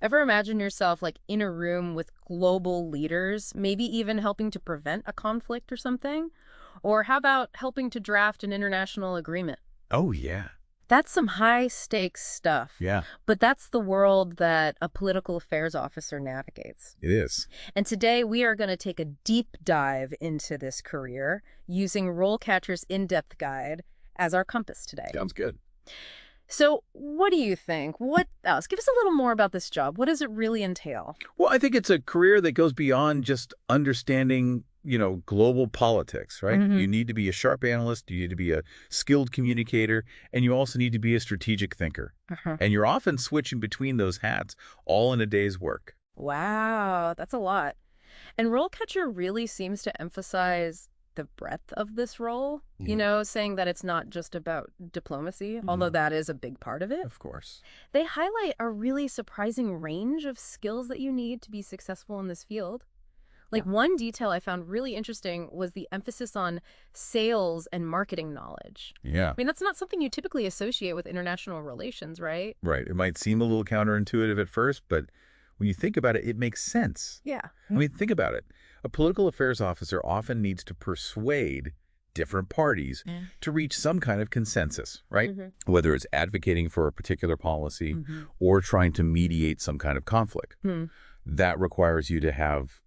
Ever imagine yourself like in a room with global leaders, maybe even helping to prevent a conflict or something? Or how about helping to draft an international agreement? Oh, yeah. That's some high stakes stuff. Yeah, But that's the world that a political affairs officer navigates. it is. And today we are going to take a deep dive into this career using RoleCatcher's in-depth guide as our compass today. Sounds good. So what do you think? What else? Give us a little more about this job. What does it really entail? Well, I think it's a career that goes beyond just understanding, global politics, right? Hmm. You need to be a sharp analyst, you need to be a skilled communicator, and you also need to be a strategic thinker. Uh-huh. And you're often switching between those hats all in a day's work. Wow, that's a lot. And RoleCatcher really seems to emphasize the breadth of this role, saying that it's not just about diplomacy, although that is a big part of it. Of course. They highlight a really surprising range of skills that you need to be successful in this field. Like one detail I found really interesting was the emphasis on sales and marketing knowledge. Yeah. I mean, that's not something you typically associate with international relations, right? Right. It might seem a little counterintuitive at first, but when you think about it, it makes sense. Yeah. I mean, think about it. A political affairs officer often needs to persuade different parties to reach some kind of consensus, right? Whether it's advocating for a particular policy or trying to mediate some kind of conflict. That requires you to have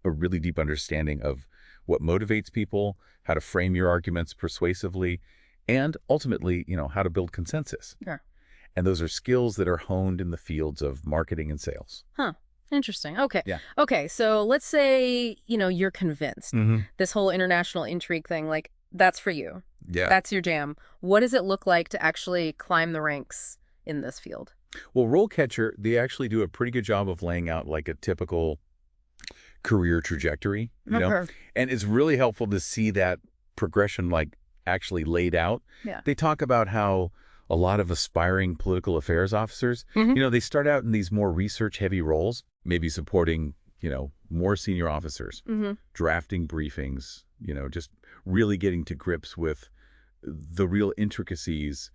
a really deep understanding of what motivates people, how to frame your arguments persuasively, and ultimately, how to build consensus. Sure. And those are skills that are honed in the fields of marketing and sales. Huh. Interesting. Okay. Yeah. Okay. So let's say, you're convinced this whole international intrigue thing, like that's for you. Yeah. That's your jam. What does it look like to actually climb the ranks in this field? Well, RoleCatcher, they actually do a pretty good job of laying out like a typical career trajectory, Okay. and it's really helpful to see that progression like actually laid out. Yeah. They talk about how a lot of aspiring political affairs officers, they start out in these more research-heavy roles, maybe supporting, more senior officers, drafting briefings, just really getting to grips with the real intricacies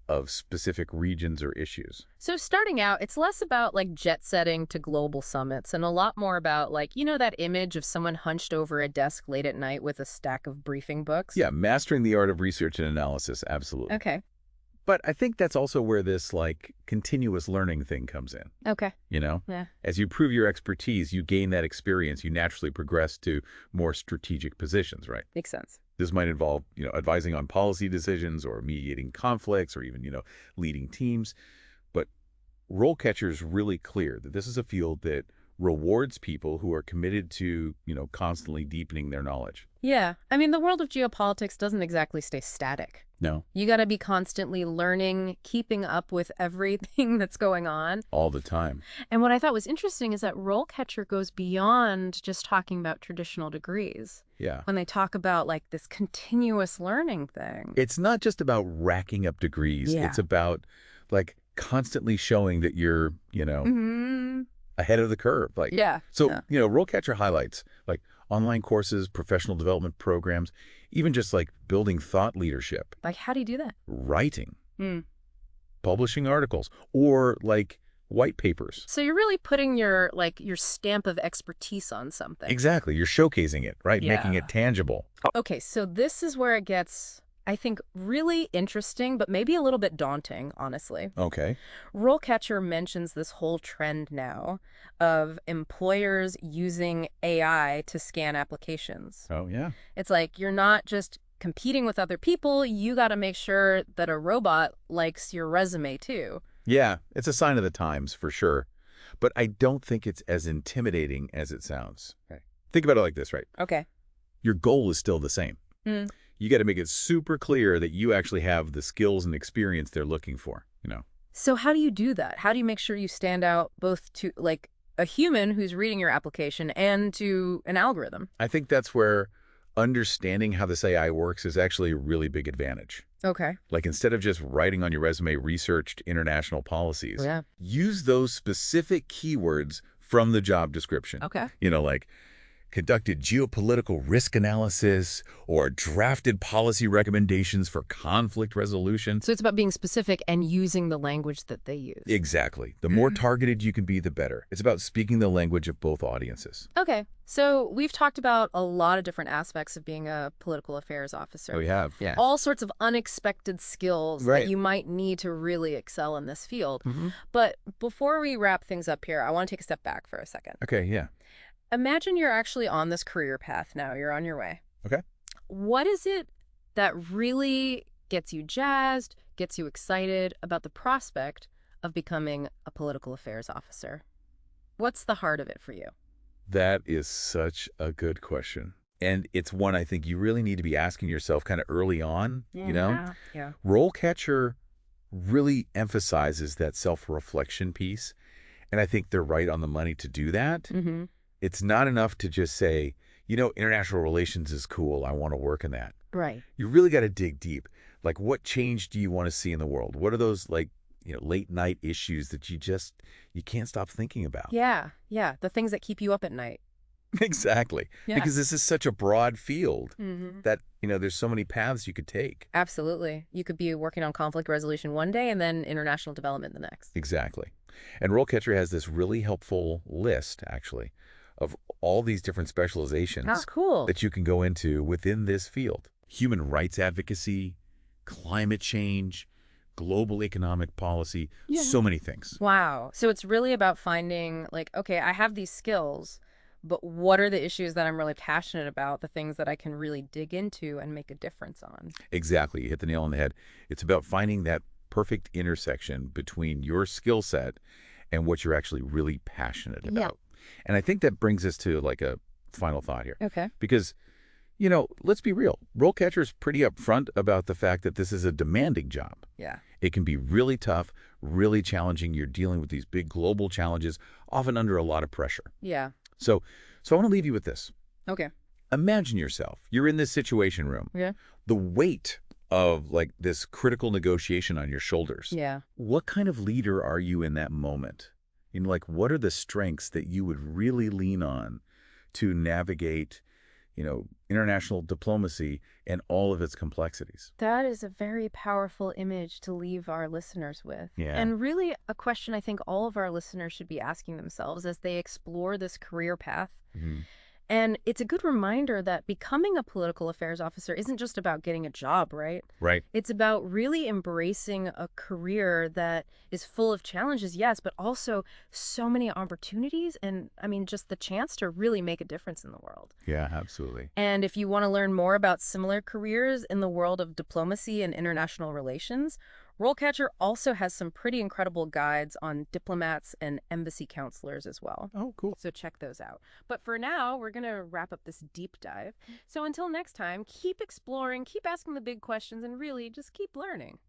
of specific regions or issues. So starting out, it's less about like jet setting to global summits and a lot more about like, that image of someone hunched over a desk late at night with a stack of briefing books. Yeah, mastering the art of research and analysis, absolutely. Okay. But I think that's also where this like continuous learning thing comes in. Okay. Yeah. As you prove your expertise, you gain that experience, you naturally progress to more strategic positions, right? Makes sense. This might involve, advising on policy decisions or mediating conflicts or even, leading teams. But RoleCatcher is really clear that this is a field that rewards people who are committed to, constantly deepening their knowledge. Yeah. I mean, the world of geopolitics doesn't exactly stay static. No. You got to be constantly learning, keeping up with everything that's going on. All the time. And what I thought was interesting is that RoleCatcher goes beyond just talking about traditional degrees. Yeah. When they talk about like this continuous learning thing. It's not just about racking up degrees. Yeah. It's about like constantly showing that you're, ahead of the curve. Like, Yeah. So, Yeah. RoleCatcher highlights like online courses, professional development programs, even just like building thought leadership, Like, how do you do that? writing, Hmm. publishing articles, or like white papers. So you're really putting your stamp of expertise on something. Exactly. You're showcasing it, right? Making Yeah. it tangible. Okay, so this is where it gets, I think, really interesting, but maybe a little bit daunting, honestly. Okay. RoleCatcher mentions this whole trend now of employers using AI to scan applications. Oh, yeah. It's like you're not just competing with other people, you got to make sure that a robot likes your resume too. Yeah, it's a sign of the times for sure. But I don't think it's as intimidating as it sounds. Okay. Think about it like this, right? Okay. Your goal is still the same. You got to make it super clear that you actually have the skills and experience they're looking for, So how do you do that? How do you make sure you stand out both to like a human who's reading your application and to an algorithm? I think that's where understanding how this AI works is actually a really big advantage. Okay. Like instead of just writing on your resume researched international policies, use those specific keywords from the job description. Okay. Like conducted geopolitical risk analysis, or drafted policy recommendations for conflict resolution. So it's about being specific and using the language that they use. Exactly. The more targeted you can be, the better. It's about speaking the language of both audiences. Okay, so we've talked about a lot of different aspects of being a political affairs officer. Oh, we have? Yeah. All sorts of unexpected skills Right. that you might need to really excel in this field. Mm-hmm. But before we wrap things up here, I want to take a step back for a second. Okay, yeah. Imagine you're actually on this career path now. You're on your way. Okay. What is it that really gets you jazzed, gets you excited about the prospect of becoming a political affairs officer? What's the heart of it for you? That is such a good question. And it's one I think you really need to be asking yourself kind of early on, you know? Yeah. RoleCatcher really emphasizes that self-reflection piece, and I think they're right on the money to do that. Mm-hmm. It's not enough to just say, you know, international relations is cool, I want to work in that. Right. You really got to dig deep. Like, what change do you want to see in the world? What are those, like, you know, late night issues that you can't stop thinking about? Yeah. The things that keep you up at night. Exactly. Yeah. Because this is such a broad field Mm-hmm. that, you know, there's so many paths you could take. Absolutely. You could be working on conflict resolution one day and then international development the next. Exactly. And RoleCatcher has this really helpful list, actually, of all these different specializations Ah, cool. that you can go into within this field. Human rights advocacy, climate change, global economic policy, so many things. Wow. So it's really about finding, like, okay, I have these skills, but what are the issues that I'm really passionate about, the things that I can really dig into and make a difference on? Exactly. You hit the nail on the head. It's about finding that perfect intersection between your skill set and what you're actually really passionate about. And I think that brings us to like a final thought here. Okay. Because, you know, let's be real. RoleCatcher is pretty upfront about the fact that this is a demanding job. Yeah. It can be really tough, really challenging. You're dealing with these big global challenges, often under a lot of pressure. Yeah. So I want to leave you with this. Okay. Imagine yourself. You're in this situation room. Yeah. The weight of like this critical negotiation on your shoulders. Yeah. What kind of leader are you in that moment? You know, like, what are the strengths that you would really lean on to navigate, you know, international diplomacy and all of its complexities? That is a very powerful image to leave our listeners with. Yeah. And really a question I think all of our listeners should be asking themselves as they explore this career path. Mhm. And it's a good reminder that becoming a political affairs officer isn't just about getting a job, right? Right. It's about really embracing a career that is full of challenges, yes, but also so many opportunities and, I mean, just the chance to really make a difference in the world. Yeah, absolutely. And if you want to learn more about similar careers in the world of diplomacy and international relations, RoleCatcher also has some pretty incredible guides on diplomats and embassy counselors as well. Oh, cool. So check those out. But for now, we're going to wrap up this deep dive. So until next time, keep exploring, keep asking the big questions, and really just keep learning.